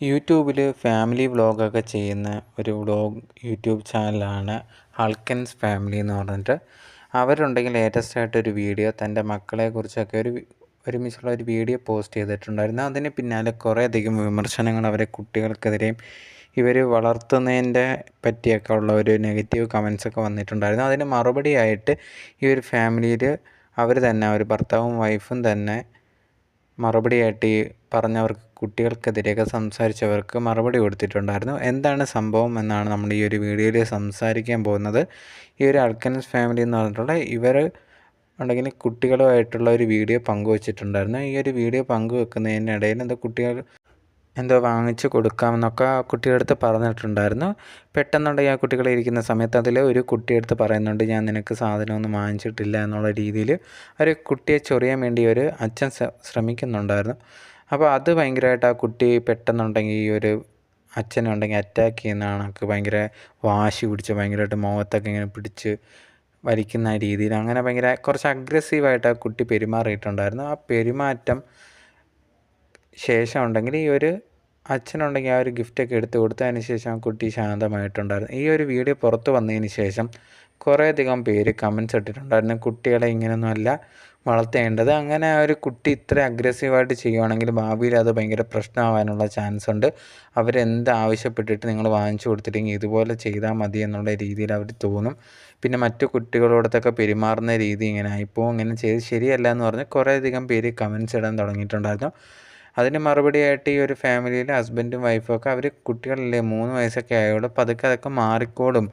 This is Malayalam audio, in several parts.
യൂട്യൂബിൽ ഫാമിലി വ്ളോഗൊക്കെ ചെയ്യുന്ന ഒരു യൂട്യൂബ് ചാനലാണ് ഹൾക്കൻസ് ഫാമിലി എന്ന് പറഞ്ഞിട്ട്. അവരുണ്ടെങ്കിൽ ലേറ്റസ്റ്റ് ആയിട്ടൊരു വീഡിയോ തൻ്റെ മക്കളെക്കുറിച്ചൊക്കെ ഒരുമിച്ചുള്ള ഒരു വീഡിയോ പോസ്റ്റ് ചെയ്തിട്ടുണ്ടായിരുന്നു. അതിന് പിന്നാലെ കുറേയധികം വിമർശനങ്ങൾ അവരെ കുട്ടികൾക്കെതിരെയും ഇവർ വളർത്തുന്നതിൻ്റെ പറ്റിയൊക്കെ ഉള്ള ഒരു നെഗറ്റീവ് കമൻസൊക്കെ വന്നിട്ടുണ്ടായിരുന്നു. അതിന് മറുപടിയായിട്ട് ഈ ഒരു ഫാമിലിയിൽ അവർ തന്നെ ഒരു ഭർത്താവും വൈഫും തന്നെ മറുപടിയായിട്ട് ഈ പറഞ്ഞവർക്ക് കുട്ടികൾക്കെതിരെയൊക്കെ സംസാരിച്ചവർക്ക് മറുപടി കൊടുത്തിട്ടുണ്ടായിരുന്നു. എന്താണ് സംഭവം എന്നാണ് നമ്മൾ ഈ ഒരു വീഡിയോയിൽ സംസാരിക്കാൻ പോകുന്നത്. ഈ ഒരു അൽക്കൻസ് ഫാമിലി എന്ന് പറഞ്ഞിട്ടുള്ള ഇവർ ഉണ്ടെങ്കിൽ കുട്ടികളുമായിട്ടുള്ള ഒരു വീഡിയോ പങ്കുവച്ചിട്ടുണ്ടായിരുന്നു. ഈ ഒരു വീഡിയോ പങ്കുവെക്കുന്നതിനിടയിൽ കുട്ടികൾ എന്തോ വാങ്ങിച്ച് കൊടുക്കാമെന്നൊക്കെ ആ കുട്ടിയെടുത്ത് പറഞ്ഞിട്ടുണ്ടായിരുന്നു. പെട്ടെന്നുണ്ടെങ്കിൽ ആ കുട്ടികൾ ഇരിക്കുന്ന സമയത്ത് അതിൽ ഒരു കുട്ടിയെടുത്ത് പറയുന്നുണ്ട്, ഞാൻ നിനക്ക് സാധനമൊന്നും വാങ്ങിച്ചിട്ടില്ല എന്നുള്ള രീതിയിൽ ഒരു കുട്ടിയെ ചൊറിയാൻ വേണ്ടി ഒരു അച്ഛൻ ശ്രമിക്കുന്നുണ്ടായിരുന്നു. അപ്പോൾ അത് ഭയങ്കരമായിട്ട് ആ കുട്ടി പെട്ടെന്നുണ്ടെങ്കിൽ ഈ ഒരു അച്ഛനുണ്ടെങ്കിൽ അറ്റാക്ക് ചെയ്യുന്ന കണക്ക് ഭയങ്കര വാശി പിടിച്ച് ഭയങ്കരമായിട്ട് മുഖത്തൊക്കെ ഇങ്ങനെ പിടിച്ച് വലിക്കുന്ന രീതിയിൽ അങ്ങനെ ഭയങ്കര കുറച്ച് അഗ്രസീവായിട്ട് ആ കുട്ടി പെരുമാറിയിട്ടുണ്ടായിരുന്നു. ആ പെരുമാറ്റം ശേഷം ഉണ്ടെങ്കിൽ ഈ ഒരു അച്ഛനുണ്ടെങ്കിൽ ആ ഒരു ഗിഫ്റ്റൊക്കെ എടുത്ത് കൊടുത്തതിന് ശേഷം ആ കുട്ടി ശാന്തമായിട്ടുണ്ടായിരുന്നു. ഈ ഒരു വീഡിയോ പുറത്ത് വന്നതിന് ശേഷം കുറേയധികം പേര് കമൻസ് ഇട്ടിട്ടുണ്ടായിരുന്നു, കുട്ടികളെ ഇങ്ങനെയൊന്നുമല്ല വളർത്തേണ്ടത്, അങ്ങനെ ആ ഒരു കുട്ടി ഇത്ര അഗ്രസീവായിട്ട് ചെയ്യുവാണെങ്കിൽ ഭാവിയിൽ അത് ഭയങ്കര പ്രശ്നമാകാനുള്ള ചാൻസ് ഉണ്ട്, അവരെന്ത് ആവശ്യപ്പെട്ടിട്ട് നിങ്ങൾ വാങ്ങിച്ചു കൊടുത്തില്ലെങ്കിൽ ഇതുപോലെ ചെയ്താൽ മതി എന്നുള്ള രീതിയിൽ അവർ തോന്നും. പിന്നെ മറ്റു കുട്ടികളോടത്തൊക്കെ പെരുമാറുന്ന രീതി ഇങ്ങനെ ഇപ്പോൾ ഇങ്ങനെ ചെയ്ത് ശരിയല്ല എന്ന് പറഞ്ഞ് കുറേയധികം പേര് കമൻസ് ഇടാൻ തുടങ്ങിയിട്ടുണ്ടായിരുന്നു. അതിന് മറുപടിയായിട്ട് ഈ ഒരു ഫാമിലിയിൽ ഹസ്ബൻഡും വൈഫും ഒക്കെ അവർ കുട്ടികളില്ലേ 3 വയസ്സൊക്കെ ആയതുകൊണ്ട് പതുക്കെ അതൊക്കെ മാറിക്കോളും,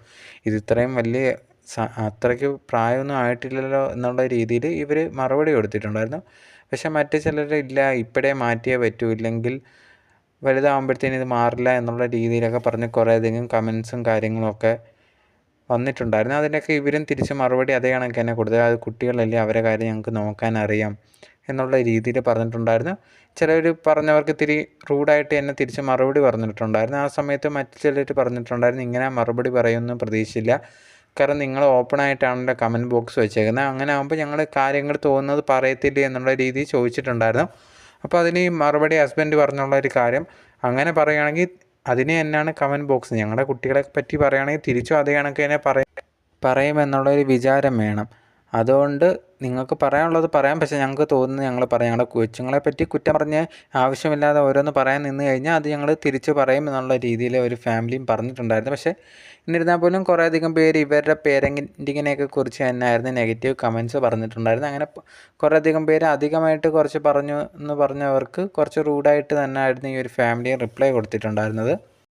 ഇത് ഇത്രയും വലിയ അത്രയ്ക്ക് പ്രായമൊന്നും ആയിട്ടില്ലല്ലോ എന്നുള്ള രീതിയിൽ ഇവർ മറുപടി കൊടുത്തിട്ടുണ്ടായിരുന്നു. പക്ഷെ മറ്റു ചിലർ ഇല്ല ഇപ്പോഴേ മാറ്റിയേ പറ്റൂ, ഇല്ലെങ്കിൽ വലുതാകുമ്പോഴത്തേനും ഇത് മാറില്ല എന്നുള്ള രീതിയിലൊക്കെ പറഞ്ഞ് കുറേയധികം കമൻസും കാര്യങ്ങളൊക്കെ വന്നിട്ടുണ്ടായിരുന്നു. അതിനൊക്കെ ഇവരും തിരിച്ച് മറുപടി അതേ കണക്ക് തന്നെ കൊടുത്തത്, അത് കുട്ടികളല്ലേ അവരെ കാര്യം ഞങ്ങൾക്ക് നോക്കാൻ അറിയാം എന്നുള്ള രീതിയിൽ പറഞ്ഞിട്ടുണ്ടായിരുന്നു. ചിലർ പറഞ്ഞവർക്ക് ഇത്തിരി റൂഡായിട്ട് എന്നെ തിരിച്ച് മറുപടി പറഞ്ഞിട്ടുണ്ടായിരുന്നു. ആ സമയത്ത് മറ്റു ചിലർ പറഞ്ഞിട്ടുണ്ടായിരുന്നു, ഇങ്ങനെ മറുപടി പറയുമെന്ന് പ്രതീക്ഷിച്ചില്ല, കാരണം നിങ്ങൾ ഓപ്പണായിട്ടാണല്ലോ കമൻറ്റ് ബോക്സ് വെച്ചേക്കുന്നത്, അങ്ങനെ ആകുമ്പോൾ ഞങ്ങൾ കാര്യങ്ങൾ തോന്നുന്നത് പറയത്തില്ലേ എന്നുള്ള രീതിയിൽ ചോദിച്ചിട്ടുണ്ടായിരുന്നു. അപ്പോൾ അതിന് മറുപടി ഹസ്ബൻഡ് പറഞ്ഞുള്ള ഒരു കാര്യം, അങ്ങനെ പറയുകയാണെങ്കിൽ അതിന് തന്നെയാണ് കമൻറ്റ് ബോക്സ്, ഞങ്ങളുടെ കുട്ടികളെ പറ്റി പറയുകയാണെങ്കിൽ തിരിച്ചും അതേ കണക്ക് തന്നെ പറയുമെന്നുള്ളൊരു വിചാരം വേണം. അതുകൊണ്ട് നിങ്ങൾക്ക് പറയാനുള്ളത് പറയാം, പക്ഷേ ഞങ്ങൾക്ക് തോന്നുന്നത് ഞങ്ങൾ പറയാം. ഞങ്ങളുടെ കൊച്ചുങ്ങളെ പറ്റി കുറ്റം പറഞ്ഞ് ആവശ്യമില്ലാതെ ഓരോന്ന് പറയാൻ നിന്ന് കഴിഞ്ഞാൽ അത് ഞങ്ങൾ തിരിച്ച് പറയും എന്നുള്ള രീതിയിൽ ഒരു ഫാമിലിയും പറഞ്ഞിട്ടുണ്ടായിരുന്നു. പക്ഷേ എന്നിരുന്നാൽ പോലും കുറേയധികം പേര് ഇവരുടെ പേരൻറ്റിങ്ങിനെയൊക്കെ കുറിച്ച് തന്നെയായിരുന്നു നെഗറ്റീവ് കമൻറ്റ്സ് പറഞ്ഞിട്ടുണ്ടായിരുന്നു. അങ്ങനെ കുറേയധികം പേര് അധികമായിട്ട് കുറച്ച് പറഞ്ഞു എന്ന് പറഞ്ഞവർക്ക് കുറച്ച് റൂഡായിട്ട് തന്നെ ആയിരുന്നു ഈ ഒരു ഫാമിലി റിപ്ലൈ കൊടുത്തിട്ടുണ്ടായിരുന്നത്.